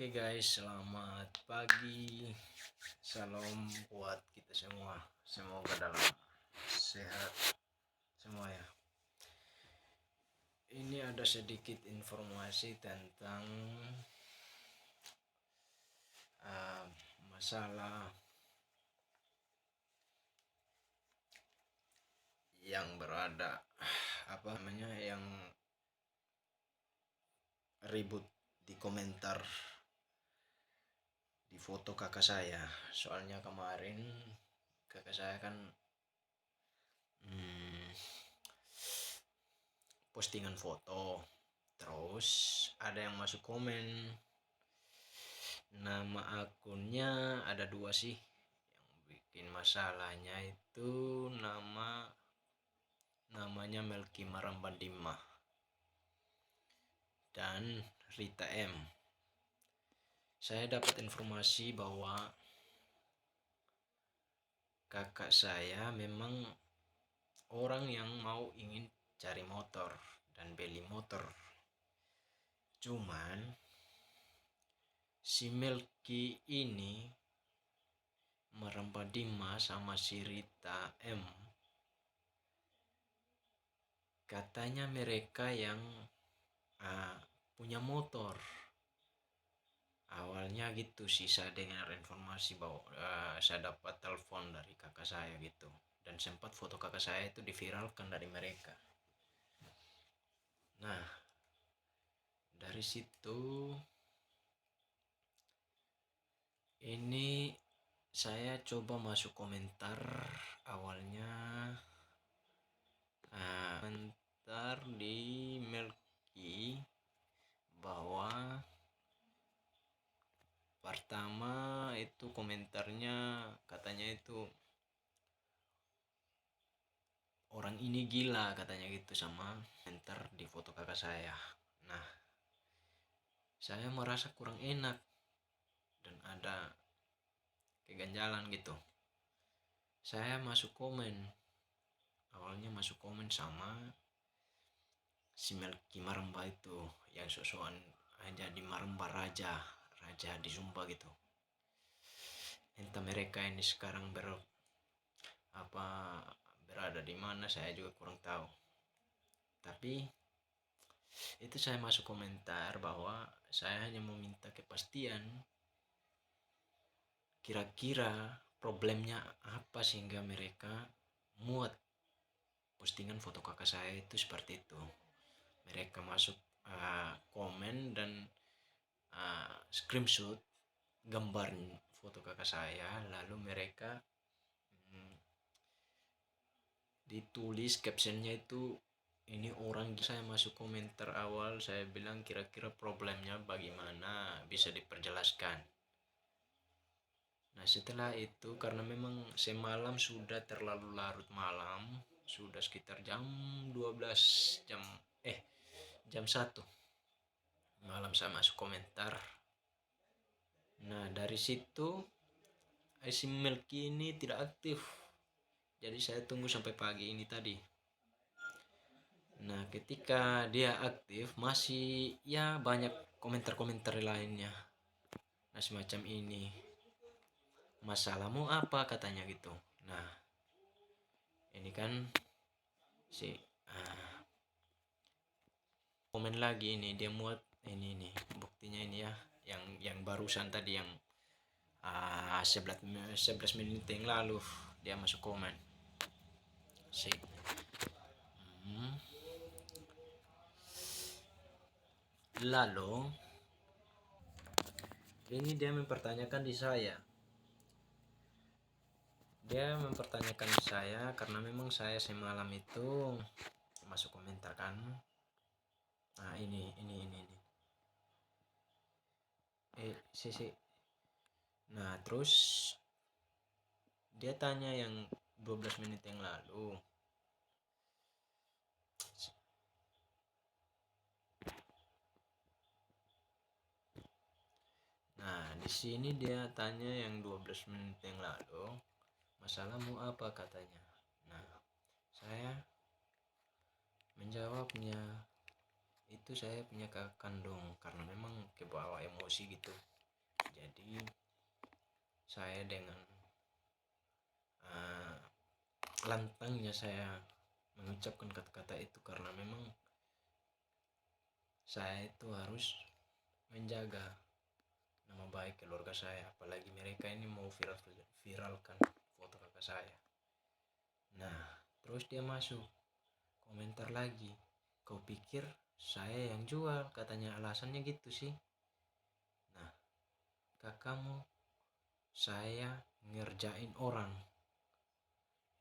Oke guys, selamat pagi. Salam buat kita semua. Semoga dalam sehat semua ya. Ini ada sedikit informasi tentang masalah yang berada yang ribut di komentar di foto kakak saya. Soalnya kemarin kakak saya kan postingan foto, terus ada yang masuk komen. Nama akunnya ada dua sih. Yang bikin masalahnya itu namanya Melki Marambandimah dan Rita M. Saya dapat informasi bahwa kakak saya memang orang yang ingin cari motor dan beli motor. Cuman si Melki ini Marambandimah sama si Rita M, katanya mereka yang punya motor. Awalnya gitu sih, saya dengar informasi bahwa saya dapat telepon dari kakak saya gitu, dan sempat foto kakak saya itu diviralkan dari mereka. Nah, dari situ ini saya coba masuk komentar. Awalnya komentar di Melki bahwa pertama itu komentarnya katanya itu orang ini gila katanya gitu, sama komentar di foto kakak saya. Nah, saya merasa kurang enak dan ada keganjalan gitu. Saya masuk komen. Awalnya masuk komen sama si Melki Maramba itu yang sosokan jadi Maramba raja di Sumba gitu. Entah mereka ini sekarang berada di mana, saya juga kurang tahu. Tapi itu saya masuk komentar bahwa saya hanya meminta kepastian kira-kira problemnya apa sehingga mereka muat postingan foto kakak saya itu seperti itu. Mereka masuk komen dan screenshot gambar foto kakak saya, lalu mereka ditulis captionnya itu ini orang. Saya masuk komentar awal, saya bilang kira-kira problemnya bagaimana, bisa diperjelaskan. Nah, setelah itu karena memang semalam sudah terlalu larut malam, sudah sekitar jam 12 jam 1 malam saya masuk komentar. Nah, dari situ si Melki ini tidak aktif. Jadi saya tunggu sampai pagi ini tadi. Nah, ketika dia aktif masih ya banyak komentar-komentar lainnya. Nah, semacam ini. Masalahmu apa katanya gitu. Nah, ini kan si komen lagi ini dia muat ini buktinya ini ya, yang barusan tadi yang 11 menit yang lalu dia masuk komen. Lalu ini dia mempertanyakan di saya. Dia mempertanyakan di saya karena memang saya semalam itu masuk komentar kan. Nah, ini. Nah, terus dia tanya yang 12 menit yang lalu. Nah, di sini dia tanya yang 12 menit yang lalu, masalahmu apa katanya. Nah, saya menjawabnya itu saya punya kakak kandung karena memang kebawa emosi gitu. Jadi saya dengan lantangnya saya mengucapkan kata-kata itu karena memang saya itu harus menjaga nama baik keluarga saya, apalagi mereka ini mau viralkan foto kakak saya. Nah, terus dia masuk komentar lagi, kau pikir saya yang jual, katanya, alasannya gitu sih. Nah, kakakmu saya ngerjain orang,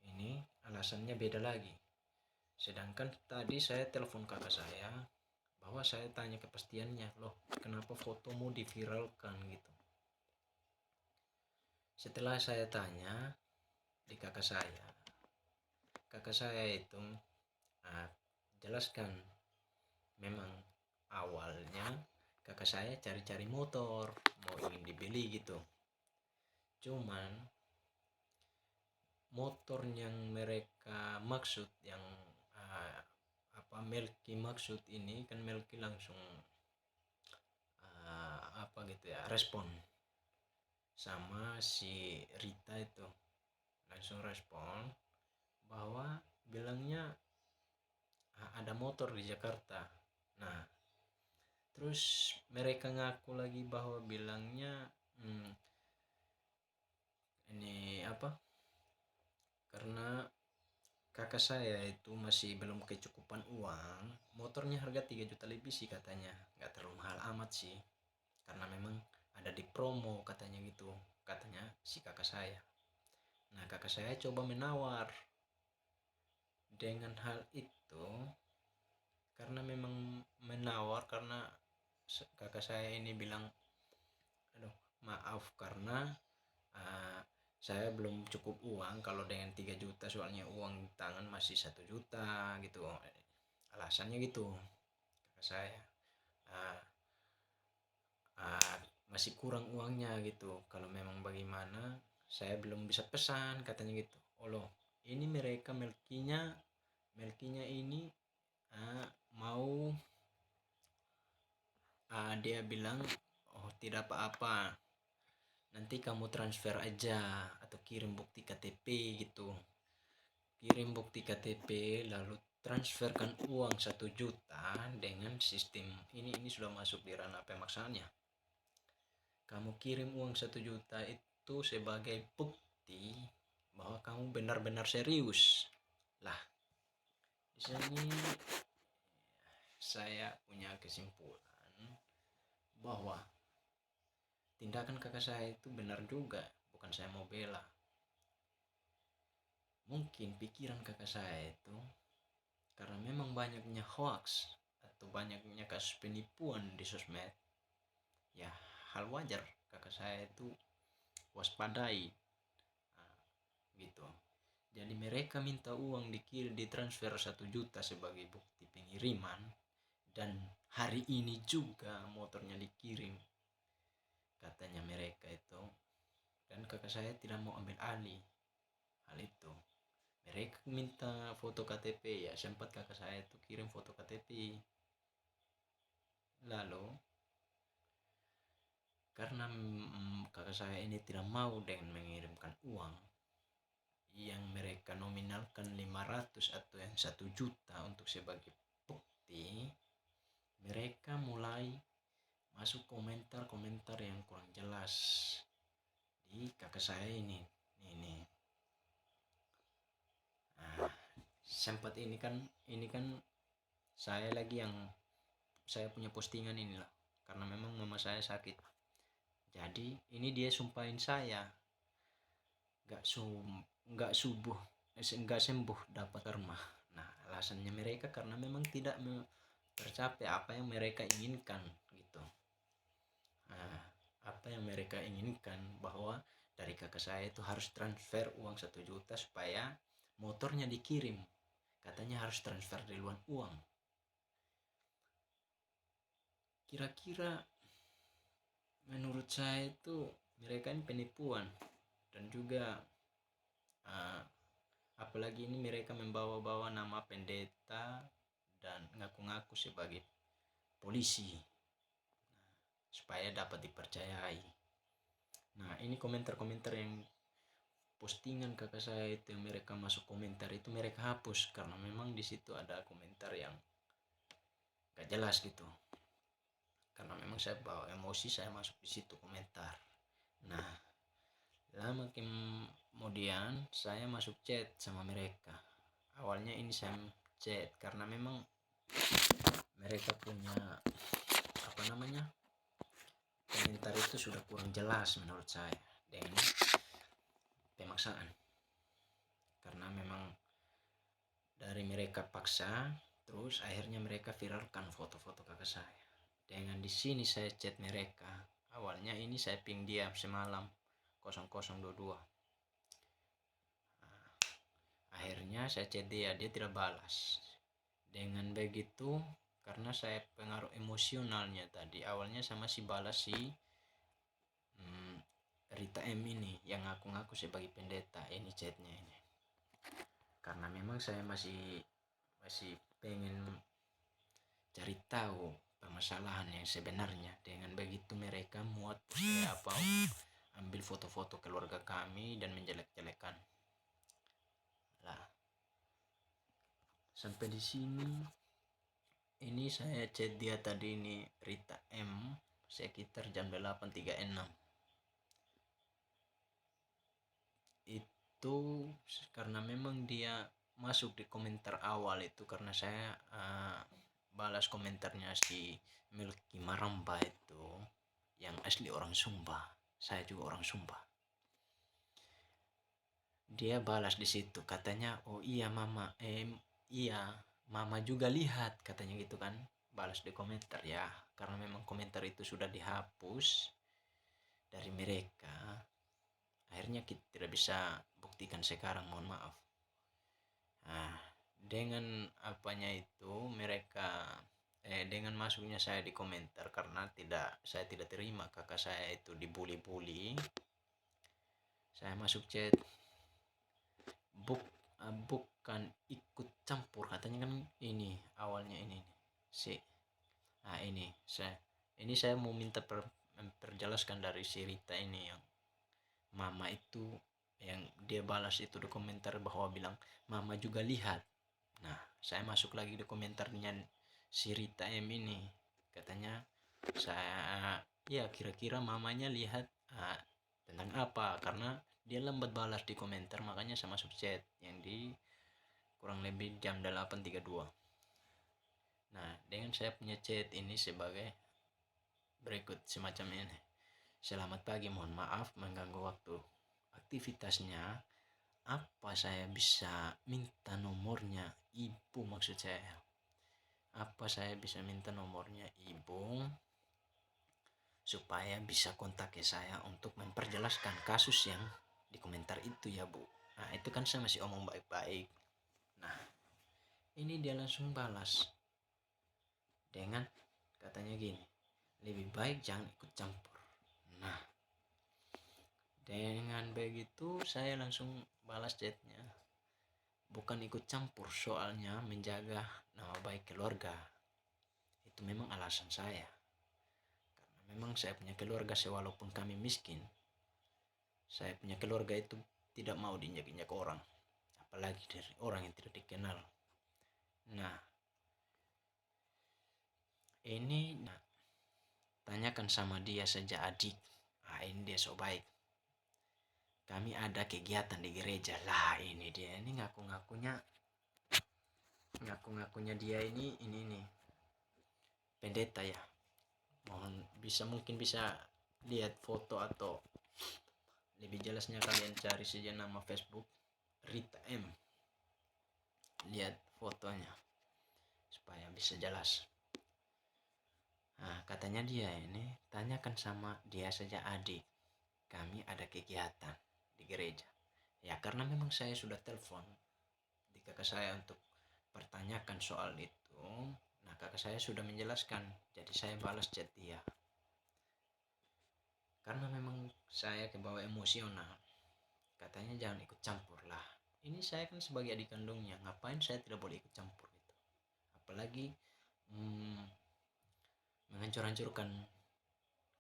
ini alasannya beda lagi. Sedangkan tadi saya telepon kakak saya bahwa saya tanya kepastiannya, loh kenapa fotomu diviralkan gitu. Setelah saya tanya di kakak saya itu jelaskan, memang awalnya kakak saya cari-cari motor, mau ingin dibeli gitu. Cuman motor yang mereka maksud, yang Melki maksud ini kan, Melki langsung respon sama si Rita itu, langsung respon bahwa bilangnya ada motor di Jakarta. Nah, terus mereka ngaku lagi bahwa bilangnya ini karena kakak saya itu masih belum kecukupan uang, motornya harga 3 juta lebih sih katanya, nggak terlalu mahal amat sih, karena memang ada di promo katanya gitu, katanya si kakak saya. Nah, kakak saya coba menawar dengan hal itu, karena memang menawar, karena kakak saya ini bilang, aduh maaf karena saya belum cukup uang kalau dengan 3 juta, soalnya uang tangan masih 1 juta gitu, alasannya gitu kakak saya. uh, Masih kurang uangnya gitu, kalau memang bagaimana saya belum bisa pesan, katanya gitu. Oh loh, ini mereka Melkinya ini mau dia bilang, oh tidak apa-apa, nanti kamu transfer aja atau kirim bukti KTP gitu, kirim bukti KTP lalu transferkan uang 1 juta dengan sistem ini sudah masuk di ranah pemaksaannya. Kamu kirim uang 1 juta itu sebagai bukti bahwa kamu benar-benar serius. Lah, di sini saya punya kesimpulan bahwa tindakan kakak saya itu benar juga, bukan saya mau bela. Mungkin pikiran kakak saya itu karena memang banyaknya hoax atau banyaknya kasus penipuan di sosmed, ya hal wajar kakak saya itu waspadai gitu. Jadi mereka minta uang ditransfer 1 juta sebagai bukti pengiriman, dan hari ini juga motornya dikirim katanya mereka itu, dan kakak saya tidak mau ambil alih hal itu. Mereka minta foto KTP, ya sempat kakak saya itu kirim foto KTP. Lalu karena kakak saya ini tidak mau dengan mengirimkan uang yang mereka nominalkan 500 atau yang 1 juta untuk sebagai bukti, mereka mulai masuk komentar-komentar yang kurang jelas di kakak saya ini. Sempat ini kan saya lagi yang saya punya postingan inilah, karena memang mama saya sakit. Jadi ini dia sumpahin saya nggak sembuh dapat rumah. Nah, alasannya mereka karena memang tidak tercapai apa yang mereka inginkan gitu. Nah, apa yang mereka inginkan bahwa dari kakak saya itu harus transfer uang 1 juta supaya motornya dikirim, katanya harus transfer duluan uang. Kira-kira menurut saya itu mereka ini penipuan, dan juga apalagi ini mereka membawa-bawa nama pendeta dan ngaku-ngaku sebagai polisi supaya dapat dipercayai. ini komentar-komentar yang postingan kakak saya itu yang mereka masuk komentar itu mereka hapus karena memang di situ ada komentar yang gak jelas gitu. Karena memang saya bawa emosi, saya masuk di situ komentar. Nah, lama kemudian saya masuk chat sama mereka. Awalnya ini saya chat karena memang mereka punya apa namanya, komentar itu sudah kurang jelas menurut saya dengan pemaksaan. Karena memang dari mereka paksa, terus akhirnya mereka viralkan foto-foto kakak saya. Dengan di sini saya chat mereka. Awalnya ini saya ping dia semalam 0022. Nah, akhirnya saya chat dia tidak balas. Dengan begitu, karena saya pengaruh emosionalnya tadi, awalnya sama si balas si Rita M ini yang ngaku-ngaku sebagai pendeta. Ini chatnya ini. Karena memang saya masih pengen cari tahu permasalahan yang sebenarnya. Dengan begitu mereka muat apa ambil foto-foto keluarga kami dan menjelek-jelekan. Lah, sampai di sini ini saya chat dia tadi ini Rita M sekitar jam 8.36. Itu karena memang dia masuk di komentar awal itu karena saya balas komentarnya si Milky Maramba itu yang asli orang Sumba. Saya juga orang Sumba. Dia balas di situ katanya, oh iya mama, iya mama juga lihat katanya gitu kan. Balas di komentar ya, karena memang komentar itu sudah dihapus dari mereka. Akhirnya kita tidak bisa buktikan sekarang, mohon maaf. Nah, dengan apanya itu mereka dengan masuknya saya di komentar karena saya tidak terima kakak saya itu dibully-bully. Saya masuk chat, bukan ikut campur katanya kan, ini awalnya ini si saya mau minta perjelaskan dari si Rita ini yang mama itu, yang dia balas itu di komentar bahwa bilang mama juga lihat. Nah, saya masuk lagi di komentarnya si Rita M ini, katanya saya ya kira-kira mamanya lihat tentang apa, karena dia lambat balas di komentar, makanya saya masuk chat yang di kurang lebih jam 8.32. Nah, dengan saya punya chat ini sebagai berikut semacam ini. Selamat pagi, mohon maaf mengganggu waktu aktivitasnya. Apa saya bisa minta nomornya ibu, maksud saya. Apa saya bisa minta nomornya ibu supaya bisa kontak ke saya untuk memperjelaskan kasus yang di komentar itu ya bu. Nah itu kan saya masih omong baik-baik. Nah ini dia langsung balas dengan katanya gini, lebih baik jangan ikut campur. Nah dengan begitu saya langsung balas chatnya, bukan ikut campur, soalnya menjaga nama baik keluarga. Itu memang alasan saya. Karena memang saya punya keluarga, walaupun kami miskin, saya punya keluarga itu tidak mau diinjak-injak orang, apalagi dari orang yang tidak dikenal. Nah ini tanyakan sama dia saja adik. Ini dia so baik, kami ada kegiatan di gereja. Lah ini dia ini ngaku-ngakunya dia ini nih pendeta ya. Mungkin bisa lihat foto atau lebih jelasnya kalian cari saja nama Facebook Rita M, lihat fotonya supaya bisa jelas. Nah katanya dia ini tanyakan sama dia saja adik, kami ada kegiatan di gereja. Ya karena memang saya sudah telepon di kakak saya untuk pertanyakan soal itu. Nah kakak saya sudah menjelaskan, jadi saya balas chat dia. Karena memang saya kebawa emosional, katanya jangan ikut campur. Lah ini saya kan sebagai adik kandungnya, ngapain saya tidak boleh ikut campur gitu. Apalagi menghancur-hancurkan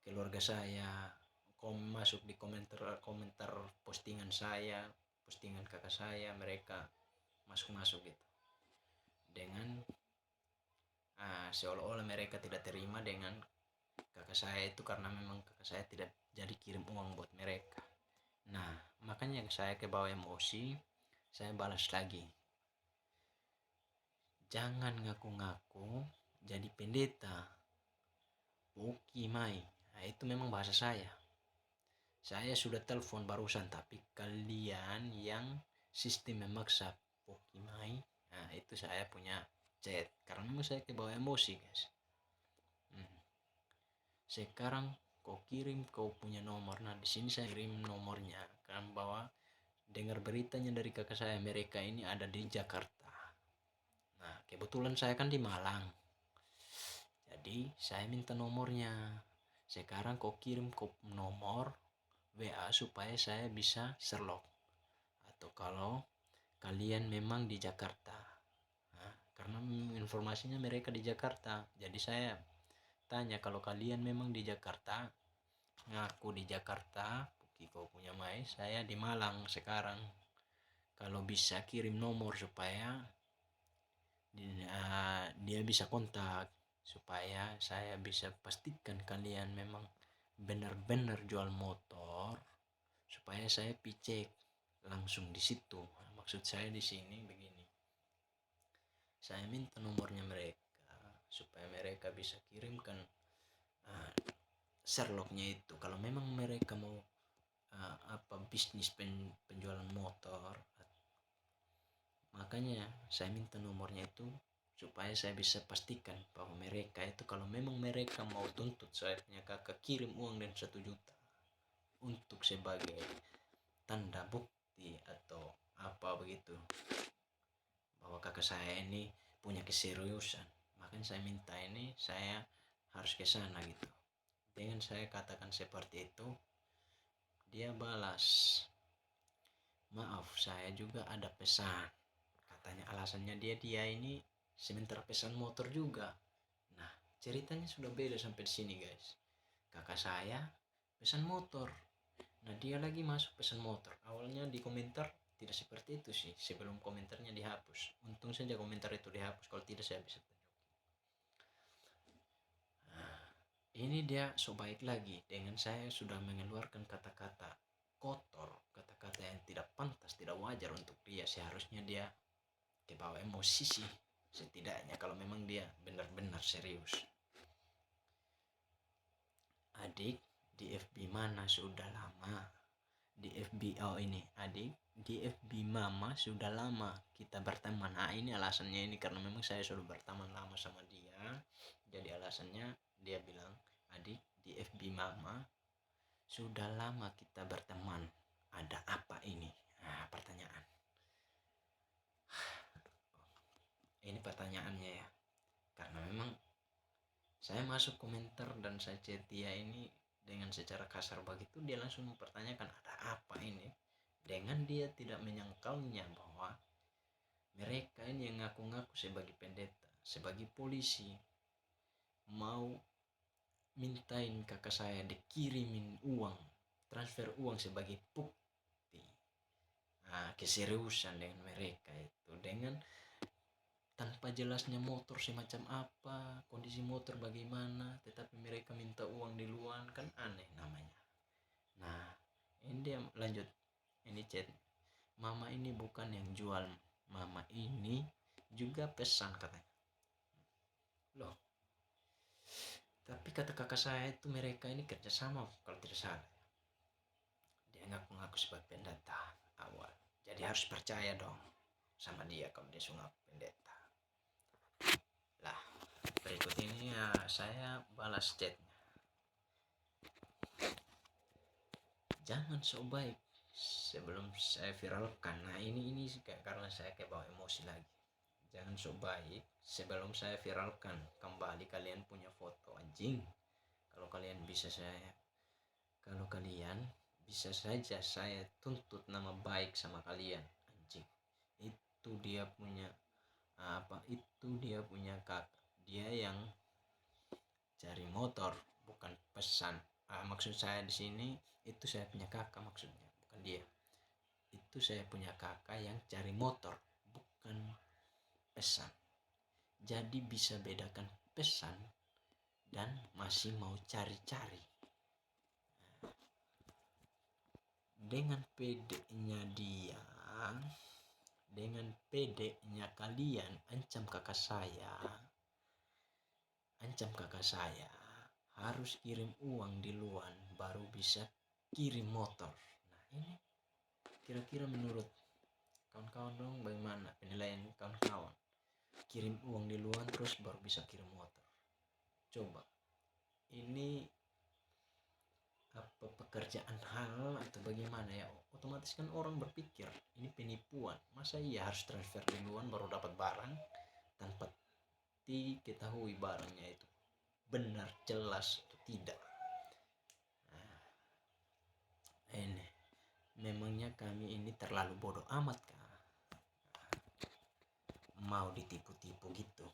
keluarga saya, masuk di komentar postingan saya, postingan kakak saya, mereka masuk gitu dengan seolah-olah mereka tidak terima dengan kakak saya itu karena memang kakak saya tidak jadi kirim uang buat mereka. Nah, makanya saya kebawa emosi, saya balas lagi. Jangan ngaku-ngaku jadi pendeta. Poki mai. Nah, itu memang bahasa saya. Saya sudah telepon barusan, tapi kalian yang sistem memaksa poki mai. Nah, itu saya punya chat. Karena memang saya kebawa emosi, guys. Sekarang kau kirim kau punya nomor. Nah, di sini saya kirim nomornya kan, bahwa dengar beritanya dari kakak saya, mereka ini ada di Jakarta. Nah, kebetulan saya kan di Malang. Jadi saya minta nomornya. Sekarang kau kirim kau nomor WA supaya saya bisa Sherlock. Atau kalau kalian memang di Jakarta. Nah, karena informasinya mereka di Jakarta. Jadi saya tanya, kalau kalian memang di Jakarta, ngaku di Jakarta, kau punya mai, saya di Malang sekarang. Kalau bisa kirim nomor supaya dia bisa kontak, supaya saya bisa pastikan kalian memang benar-benar jual motor, supaya saya picek langsung di situ. Maksud saya di sini begini, saya minta nomornya mereka supaya mereka bisa kirimkan Sherlocknya itu. Kalau memang mereka mau bisnis penjualan motor, makanya saya minta nomornya itu supaya saya bisa pastikan bahwa mereka itu, kalau memang mereka mau tuntut saya punya kakak kirim uang dan 1 juta untuk sebagai tanda bukti atau apa begitu, bahwa kakak saya ini punya keseriusan, makanya saya minta ini, saya harus ke sana gitu. Dengan saya katakan seperti itu, dia balas, maaf saya juga ada pesan. Katanya alasannya dia ini sementara pesan motor juga. Nah, ceritanya sudah beda sampai di sini, guys. Kakak saya pesan motor. Nah, dia lagi masuk pesan motor. Awalnya di komentar tidak seperti itu sih, sebelum komentarnya dihapus. Untung saja komentar itu dihapus, kalau tidak saya bisa tunjuk. Nah, ini dia so baik lagi dengan saya sudah mengeluarkan kata-kata kotor, kata-kata yang tidak pantas, tidak wajar untuk dia. Seharusnya dia kebawa emosi sih, setidaknya kalau memang dia benar-benar serius. Adik, di FB mana sudah lama? Di FB, oh ini adik, di FB mama sudah lama kita berteman. Nah, ini alasannya ini karena memang saya sudah berteman lama sama dia. Jadi alasannya dia bilang, adik, di FB mama sudah lama kita berteman. Ada apa ini? Nah, pertanyaan. Ini pertanyaannya ya. Karena memang saya masuk komentar dan saya chat dia ini dengan secara kasar begitu, dia langsung mempertanyakan ada apa ini, dengan dia tidak menyangkalnya bahwa mereka ini yang ngaku-ngaku sebagai pendeta, sebagai polisi, mau mintain kakak saya dikirimin uang, transfer uang sebagai bukti. Nah, keseriusan dengan mereka itu, dengan tanpa jelasnya motor semacam apa, kondisi motor bagaimana, tetapi mereka minta uang di luar, kan aneh namanya. Nah, ini dia lanjut, ini chat, mama ini bukan yang jual, mama ini juga pesan katanya. Loh, tapi kata kakak saya itu mereka ini kerjasama kalau tidak salah. Dia ngaku-ngaku sebagai pendeta awal, jadi harus percaya dong sama dia kalau dia ngaku pendeta. Lah, berikut ini ya saya balas chatnya. Jangan so baik sebelum saya viralkan. Nah, ini karena saya kayak bawa emosi lagi. Jangan so baik sebelum saya viralkan kembali kalian punya foto, anjing. Kalau kalian bisa saja saya tuntut nama baik sama kalian, anjing. Itu dia punya itu dia punya kakak, dia yang cari motor bukan pesan Maksud saya di sini itu saya punya kakak, maksudnya bukan dia. Itu saya punya kakak yang cari motor, bukan pesan. Jadi bisa bedakan pesan dan masih mau cari-cari. Dengan pedenya dia, dengan pedenya kalian ancam kakak saya harus kirim uang di luar baru bisa kirim motor. Nah ini kira-kira menurut kawan-kawan dong bagaimana penilaian kawan-kawan? Kirim uang di luar terus baru bisa kirim motor. Coba, ini apa pekerjaan hal atau bagaimana ya? Otomatis kan orang berpikir ini penipuan. Masa iya harus transfer di luar baru dapat barang tanpa diketahui barangnya itu benar jelas atau tidak. Nah, ini memangnya kami ini terlalu bodoh amat kah? Mau ditipu-tipu gitu?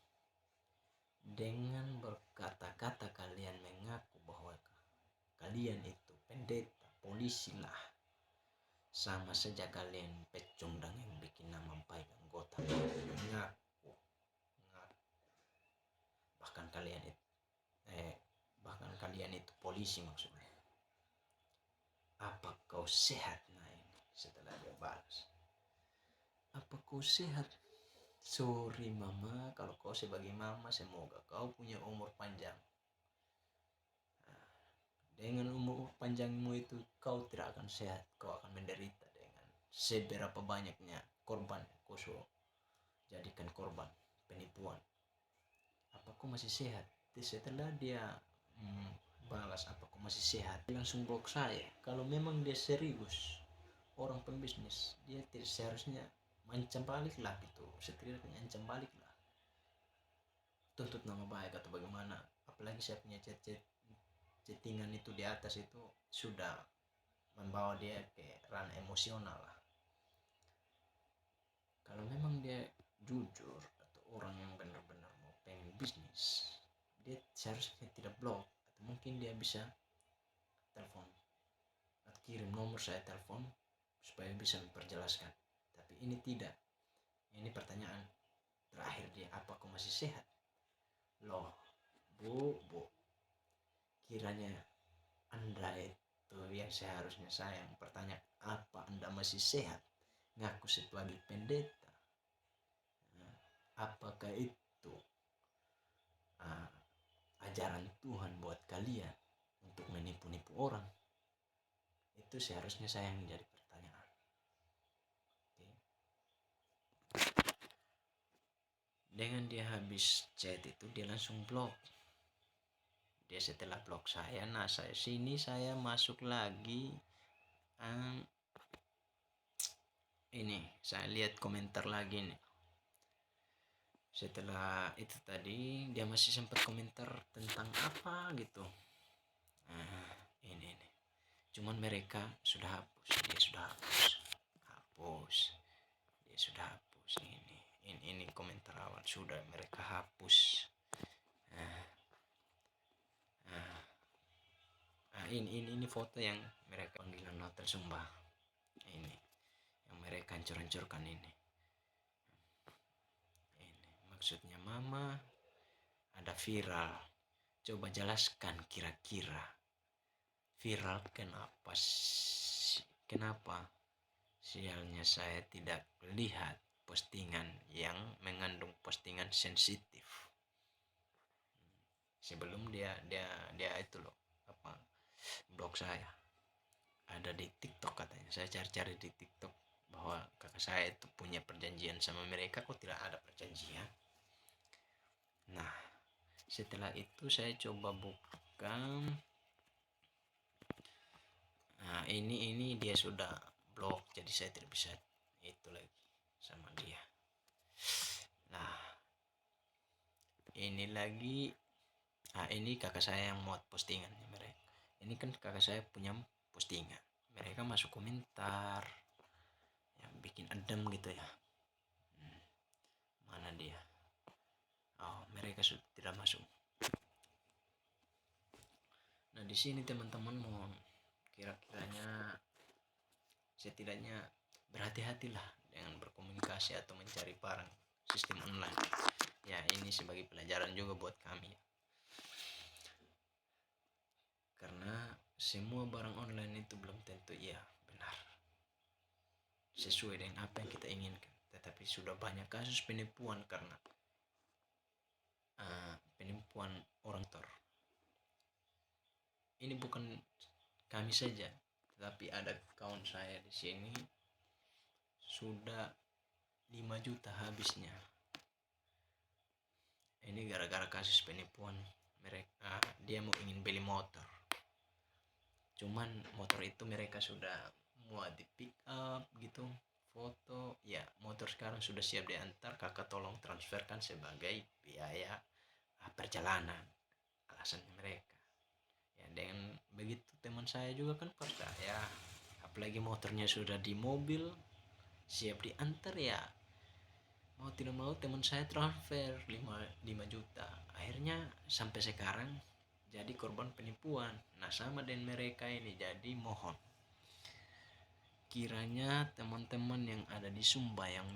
Dengan berkata-kata kalian mengaku bahwa kalian itu pendeta, polisi lah. Sama saja kalian pecundang yang bikin nama baik anggota. Mengaku. Bahkan kalian itu polisi maksudnya. Apa kau sehat? Nah ini setelah dia balas. Apa kau sehat? Sorry mama, kalau kau sebagai mama semoga kau punya umur panjang. Dengan umur panjangmu itu kau tidak akan sehat, kau akan menderita dengan seberapa banyaknya korban kau jadikan korban penipuan. Apa kau masih sehat? Setelah dia balas apa kau masih sehat, dia langsung blok saya. Kalau memang dia serius orang pembisnis, dia tidak seharusnya ancam balik lah gitu, setidaknya ancam balik lah, tuntut nama baik atau bagaimana. Apalagi saya punya chattingan itu di atas itu sudah membawa dia ke ranah emosional lah. Kalau memang dia jujur atau orang yang benar-benar mau pengen bisnis, dia seharusnya tidak blok, atau mungkin dia bisa telepon atau kirim nomor saya telepon supaya bisa memperjelaskan. Tapi ini tidak. Ini pertanyaan terakhir dia, apa kau masih sehat? Loh, bu, kiranya Anda itu yang seharusnya saya yang bertanya, apa Anda masih sehat? Ngaku sebagai pendeta. Apakah itu ajaran Tuhan buat kalian untuk menipu-nipu orang? Itu seharusnya saya yang jadi pertanyaan. Oke. Dengan dia habis chat itu dia langsung blok. Dia setelah blok saya, nah saya masuk lagi. Ini saya lihat komentar lagi nih. Setelah itu tadi dia masih sempat komentar tentang apa gitu. Ini cuman mereka sudah hapus, dia sudah hapus ini komentar awal sudah mereka hapus. Ini foto yang mereka panggilan noter sumbah, ini yang mereka hancur-hancurkan ini maksudnya mama ada viral. Coba jelaskan kira-kira viral kenapa sialnya saya tidak lihat postingan yang mengandung postingan sensitif. Sebelum dia itu loh blog saya ada di TikTok katanya. Saya cari-cari di TikTok bahwa kakak saya itu punya perjanjian sama mereka, kok tidak ada perjanjian. Nah setelah itu saya coba buka. Nah ini dia sudah blok, jadi saya tidak bisa itu lagi sama dia. Nah ini lagi ini kakak saya yang muat postingan mereka. Ini kan kakak saya punya postingan, mereka masuk komentar yang bikin adem gitu ya. Mana dia? Oh mereka sudah tidak masuk. Nah di sini teman-teman mohon kira-kiranya setidaknya berhati-hatilah dengan berkomunikasi atau mencari barang sistem online. Ya ini sebagai pelajaran juga buat kami, karena semua barang online itu belum tentu ya benar sesuai dengan apa yang kita inginkan, tetapi sudah banyak kasus penipuan karena penipuan orang tor. Ini bukan kami saja, tetapi ada kawan saya di sini sudah 5 juta habisnya. Ini gara-gara kasus penipuan. Mereka dia mau ingin beli motor. Cuman motor itu mereka sudah muat di pick up gitu, foto. Ya, motor sekarang sudah siap diantar, kakak tolong transferkan sebagai biaya perjalanan. Alasan mereka. Ya, dengan begitu teman saya juga kan percaya. Apalagi motornya sudah di mobil, siap diantar ya. Mau tidak mau teman saya transfer 5 juta. Akhirnya sampai sekarang jadi korban penipuan. Nah sama dengan mereka ini, jadi mohon kiranya teman-teman yang ada di Sumba yang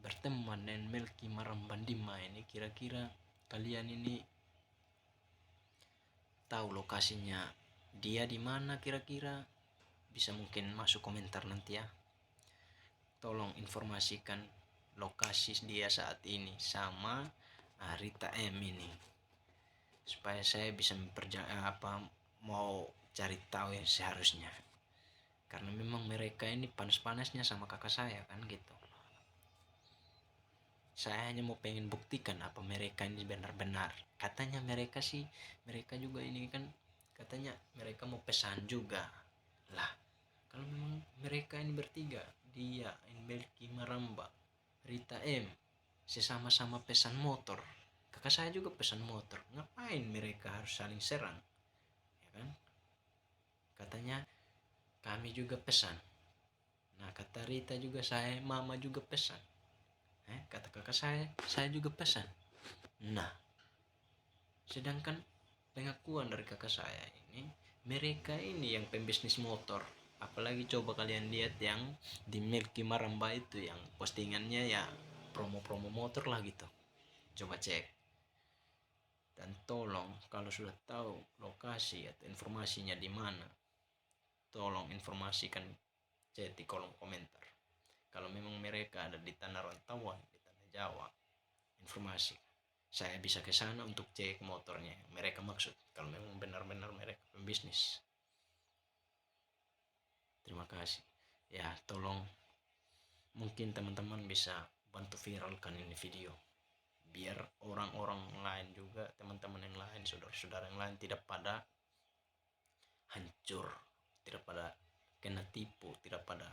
berteman dengan Melki Marambandima ini, kira-kira kalian ini tahu lokasinya dia di mana, kira-kira bisa mungkin masuk komentar nanti ya. Tolong informasikan lokasi dia saat ini sama Rita M ini, supaya saya bisa mau cari tahu yang seharusnya, karena memang mereka ini panas-panasnya sama kakak saya kan gitu. Saya hanya mau pengen buktikan apa mereka ini benar-benar. Katanya mereka juga ini kan katanya mereka mau pesan juga lah. Kalau memang mereka ini bertiga, dia Melki Maramba, Rita M, sesama-sama pesan motor, kakak saya juga pesan motor, ngapain mereka harus saling serang, ya kan? Katanya kami juga pesan. Nah kata Rita juga, mama juga pesan. Kata kakak saya juga pesan. Nah sedangkan pengakuan dari kakak saya ini, mereka ini yang pembisnis motor. Apalagi coba kalian lihat yang di Melki Maramba itu, yang postingannya ya promo-promo motor lah gitu. Coba cek. Dan tolong kalau sudah tahu lokasi atau informasinya di mana, tolong informasikan, chat di kolom komentar. Kalau memang mereka ada di tanah rantauan, di tanah Jawa, informasi. Saya bisa ke sana untuk cek motornya mereka maksud, kalau memang benar-benar mereka pembisnis. Terima kasih. Ya, tolong mungkin teman-teman bisa bantu viralkan ini video, biar orang-orang lain juga, teman-teman yang lain, saudara-saudara yang lain tidak pada hancur, tidak pada kena tipu, tidak pada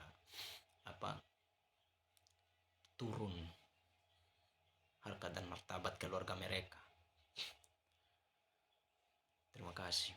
turun harkat dan martabat keluarga mereka. Terima kasih.